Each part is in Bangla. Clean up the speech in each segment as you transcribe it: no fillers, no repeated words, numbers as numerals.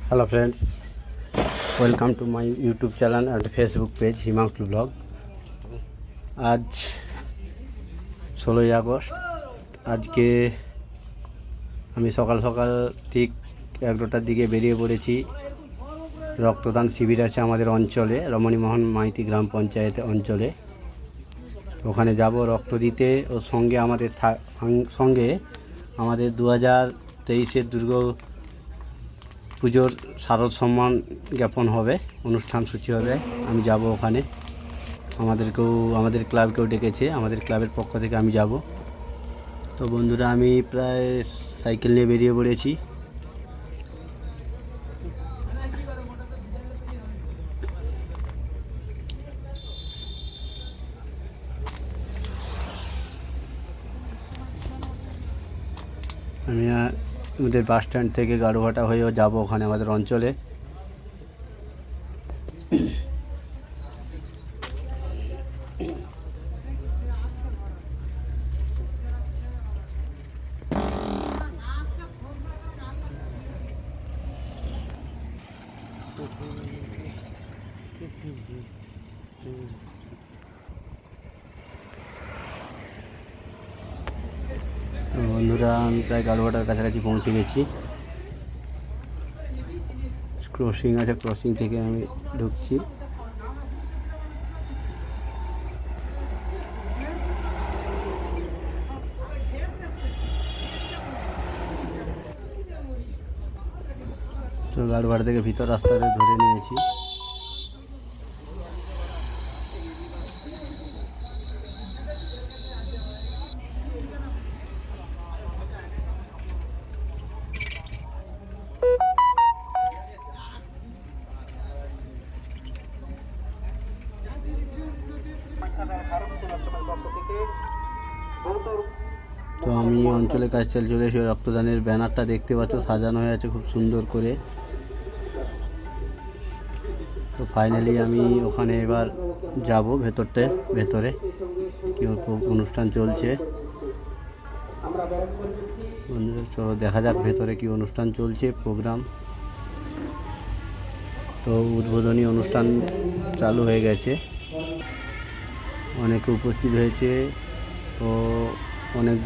Hello friends, welcome to my YouTube channel and Facebook page Himanshu blog. আজ 16ই আগস্ট। আজকে আমি সকাল সকাল ঠিক 11টার দিকে বেরিয়ে পড়েছি। রক্তদান শিবির আছে আমাদের অঞ্চলে, রমণীমোহন মাইতি গ্রাম পঞ্চায়েত অঞ্চলে। ওখানে যাব রক্ত দিতে। ও সঙ্গে আমাদের 2023-এর পুজোর শারদ সম্মান জ্ঞাপন হবে, অনুষ্ঠান সূচি হবে। আমি যাব ওখানে। আমাদের ক্লাবকেও ডেকেছে, আমাদের ক্লাবের পক্ষ থেকে আমি যাব। তো বন্ধুরা, আমি প্রায় সাইকেল নিয়ে বেরিয়ে পড়েছি। আমি আমাদের বাস স্ট্যান্ড থেকে গাড়ুঘাটা হয়েও যাব ওখানে আমাদের অঞ্চলে। বন্ধুরা, আমি প্রায় গাড়ুঘাটার কাছাকাছি পৌঁছে গেছি। ক্রসিং আছে, ক্রসিং থেকে আমি ঢুকছি। তো গাড়ুঘাটা থেকে ভিতর রাস্তাটা ধরে নিয়েছি। তো আমি অঞ্চলের কাছে চলে এসে রক্তদানের ব্যানারটা দেখতে পাচ্ছ, সাজানো হয়ে আছে খুব সুন্দর করে। তো ফাইনালি আমি ওখানে এবার যাব ভেতরে কি অনুষ্ঠান চলছে। বন্ধুরা, চলো দেখা যাক ভেতরে কি অনুষ্ঠান চলছে, প্রোগ্রাম। তো উদ্বোধনী অনুষ্ঠান চালু হয়ে গেছে, অনেকে উপস্থিত হয়েছে। তো অনেক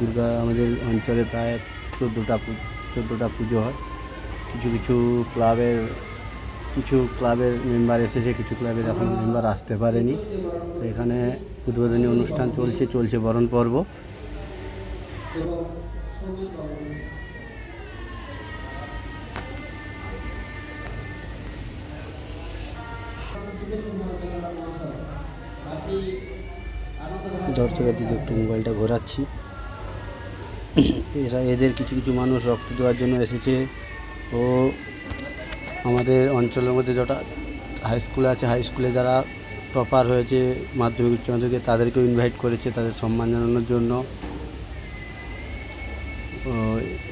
আমাদের অঞ্চলে প্রায় 14টা পুজো হয়। কিছু ক্লাবের মেম্বার এসেছে, কিছু ক্লাবের এখন মেম্বার আসতে পারেনি। তো এখানে উদ্বোধনী অনুষ্ঠান চলছে বরণ পর্ব। দর্শকের দিকে একটু মোবাইলটা ঘোরাচ্ছি। এদের কিছু মানুষ রক্ত দেওয়ার জন্য এসেছে। ও আমাদের অঞ্চলের মধ্যে যেটা হাই স্কুল আছে, হাই স্কুলে যারা টপার হয়েছে মাধ্যমিক উচ্চ মাধ্যমিকে, তাদেরকেও ইনভাইট করেছে তাদের সম্মান জানানোর জন্য।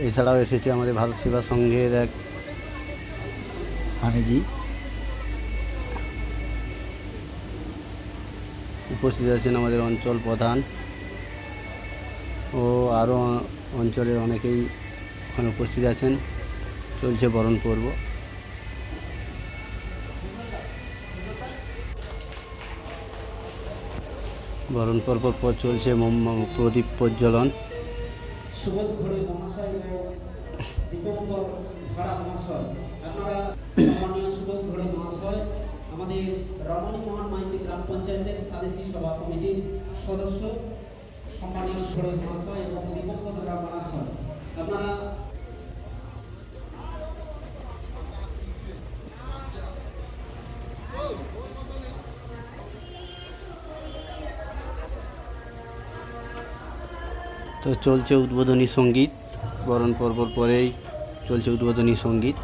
এছাড়াও এসেছে আমাদের ভারত সেবা সংঘের এক স্বামীজি, উপস্থিত আছেন আমাদের অঞ্চল প্রধান ও আরও অঞ্চলের অনেকেই ওখানে উপস্থিত আছেন। চলছে বরণ পর্ব। বরণ পর্ব পর চলছে প্রদীপ প্রজ্বলন। আমাদের রমণীমোহন মাইতি গ্রাম পঞ্চায়েতের স্বদেশী সভা কমিটির সদস্য, সম্মানীয় সুরজ মহাশয় এবং দিবঙ্গত গ্রাম মহাশয়, আপনারা তো চলছে উদ্বোধনী সঙ্গীত। বরণ পর্ব পরেই চলছে উদ্বোধনী সঙ্গীত।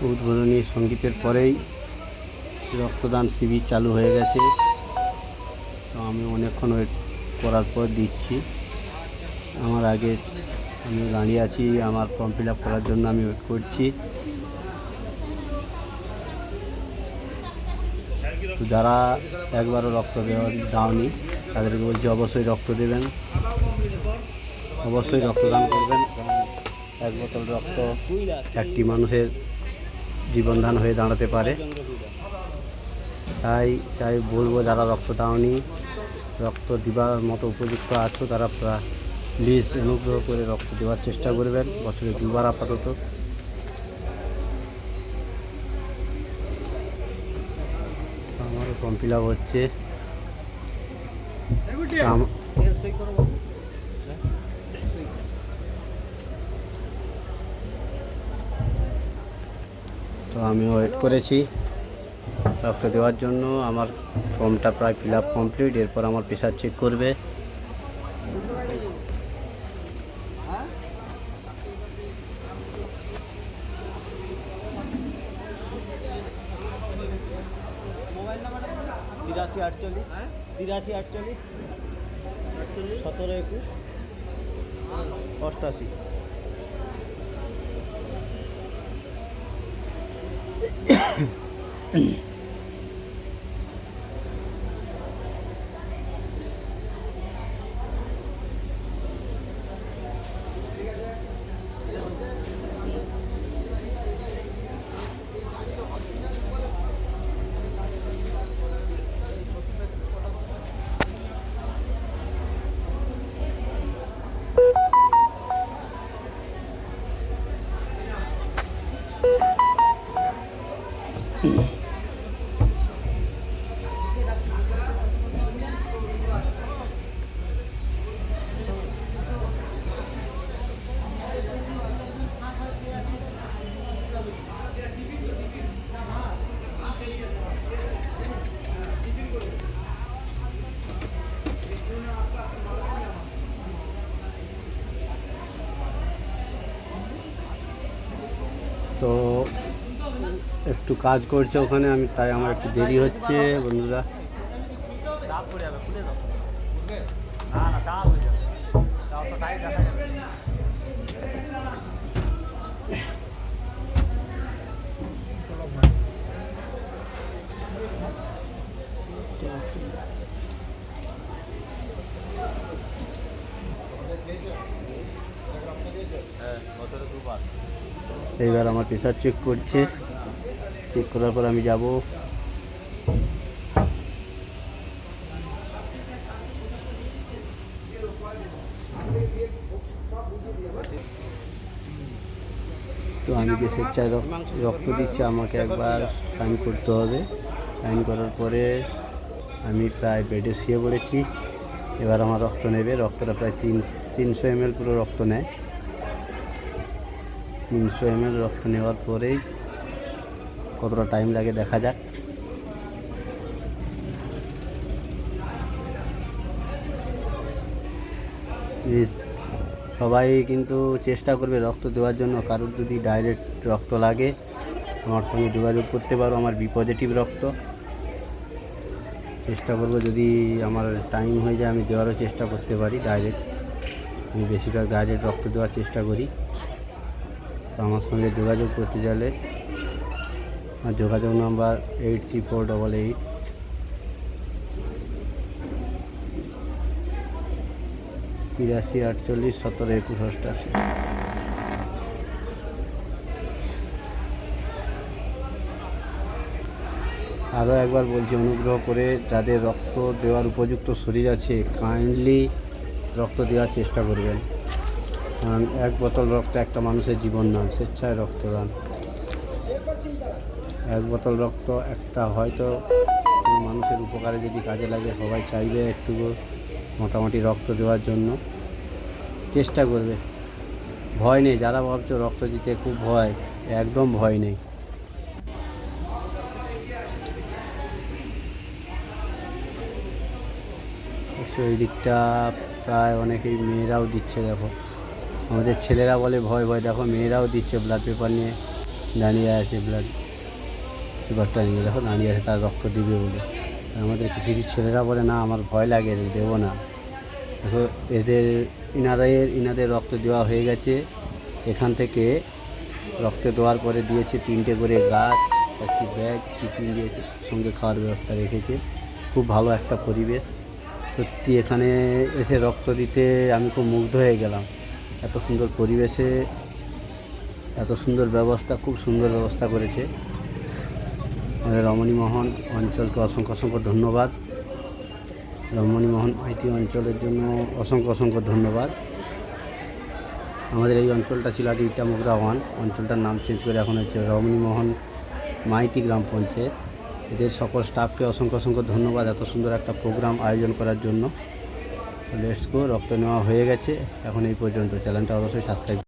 উদ্বোধনী সঙ্গীতের পরেই রক্তদান শিবির চালু হয়ে গেছে। তো আমি অনেকক্ষণ ওয়েট করার পর দিচ্ছি। আমার আগে আমি দাঁড়িয়ে আছি, আমার ফর্ম ফিল আপ করার জন্য আমি ওয়েট করছি। তো যারা একবারও রক্ত দাওনি তাদেরকে বলছি অবশ্যই রক্ত দেবেন, অবশ্যই রক্তদান করবেন। এক বোতল রক্ত একটি মানুষের জীবনদান হয়ে দাঁড়াতে পারে। তাই বলবো, যারা রক্ত দাওনি, রক্ত দেওয়ার মতো উপযুক্ত আছো, তারা প্লিজ অনুগ্রহ করে রক্ত দেওয়ার চেষ্টা করবেন, বছরে 2বার আপাতত। আমারও ফর্ম ফিল আপ হচ্ছে। তো আমি ওয়েট করেছি রক্ত দেওয়ার জন্য। আমার ফর্মটা প্রায় ফিল আপ কমপ্লিট। এরপর আমার প্রেশার চেক করবে। মোবাইল নাম্বারটা 83 48 17 21 88। তো একটু কাজ করছে ওখানে, তাই আমার একটু দেরি হচ্ছে বন্ধুরা। চাপ পড়ে যাবে, খুলে দাও। না না, চাপ হয়ে যাবে, চাপ তো টাইট রাখা যাবে। হ্যাঁ, বছরে 2বার। এইবার আমার প্রেশার চেক করছে। চেক করার পর আমি যাব। তো আমি যে স্বেচ্ছায় রক্ত দিচ্ছি, আমাকে একবার সাইন করতে হবে। সাইন করার পরে আমি প্রায় বেডে শুয়ে পড়েছি। এবার আমার রক্ত নেবে। রক্তটা প্রায় 300 ml পুরো রক্ত নেয়। 300 ml রক্ত নেওয়ার পরেই কতটা টাইম লাগে দেখা যাক। প্লিজ সবাই কিন্তু চেষ্টা করবে রক্ত দেওয়ার জন্য। কারোর যদি ডাইরেক্ট রক্ত লাগে, আমার সঙ্গে যোগাযোগ করতে পারো। আমার বি পজিটিভ রক্ত। চেষ্টা করবো, যদি আমার টাইম হয়ে যায় আমি দেওয়ারও চেষ্টা করতে পারি ডাইরেক্ট। আমি বেশিরভাগ ডাইরেক্ট রক্ত দেওয়ার চেষ্টা করি। তো আমার সঙ্গে যোগাযোগ করতে চাইলে আমার যোগাযোগ নাম্বার 834888 83 48 17 21 88। আরও একবার বলছি, অনুগ্রহ করে যাদের রক্ত দেওয়ার উপযুক্ত শরীর আছে, কাইন্ডলি রক্ত দেওয়ার চেষ্টা করবেন। কারণ 1 বোতল রক্ত একটা মানুষের জীবনদান, স্বেচ্ছায় রক্তদান। 1 বোতল রক্ত একটা হয়তো মানুষের উপকারে যদি কাজে লাগে, সবাই চাইবে একটু মোটামুটি রক্ত দেওয়ার জন্য। চেষ্টা করবে, ভয় নেই। যারা ভাবছো রক্ত দিতে খুব ভয়, একদম ভয় নেই। এই দিকটা প্রায় অনেকেই মেয়েরাও দিচ্ছে। দেখো, আমাদের ছেলেরা বলে ভয় ভয়, দেখো মেয়েরাও দিচ্ছে ব্লাড পেপার নিয়ে দাঁড়িয়ে আছে ব্লাড পেপারটা নিয়ে, দেখো দাঁড়িয়ে আছে, তার রক্ত দিবে বলে। আর আমাদের কিছু কিছু ছেলেরা বলে না আমার ভয় লাগে দেবো না। দেখো ইনাদের রক্ত দেওয়া হয়ে গেছে। এখান থেকে রক্ত দেওয়ার পরে দিয়েছে 3টে করে গাছ, একটি ব্যাগ, টিফিন দিয়েছে, সঙ্গে খাওয়ার ব্যবস্থা রেখেছে। খুব ভালো একটা পরিবেশ সত্যি। এখানে এসে রক্ত দিতে আমি খুব মুগ্ধ হয়ে গেলাম। এত সুন্দর পরিবেশে এত সুন্দর ব্যবস্থা, খুব সুন্দর ব্যবস্থা করেছে আমাদের রমণীমোহন অঞ্চলকে। অসংখ্য অসংখ্য ধন্যবাদ। রমণীমোহন মাইতি অঞ্চলের জন্য অসংখ্য অসংখ্য ধন্যবাদ। আমাদের এই অঞ্চলটা ছিল আগে ইটামুগরা 1, অঞ্চলটার নাম চেঞ্জ করে এখন হচ্ছে রমণীমোহন মাইতি গ্রাম পঞ্চায়েত। এদের সকল স্টাফকে অসংখ্য অসংখ্য ধন্যবাদ এত সুন্দর একটা প্রোগ্রাম আয়োজন করার জন্য। লেটস গো, রক্ত নেওয়া হয়ে গেছে এখন এই পর্যন্ত। চ্যানেলটা অবশ্যই সাবস্ক্রাইব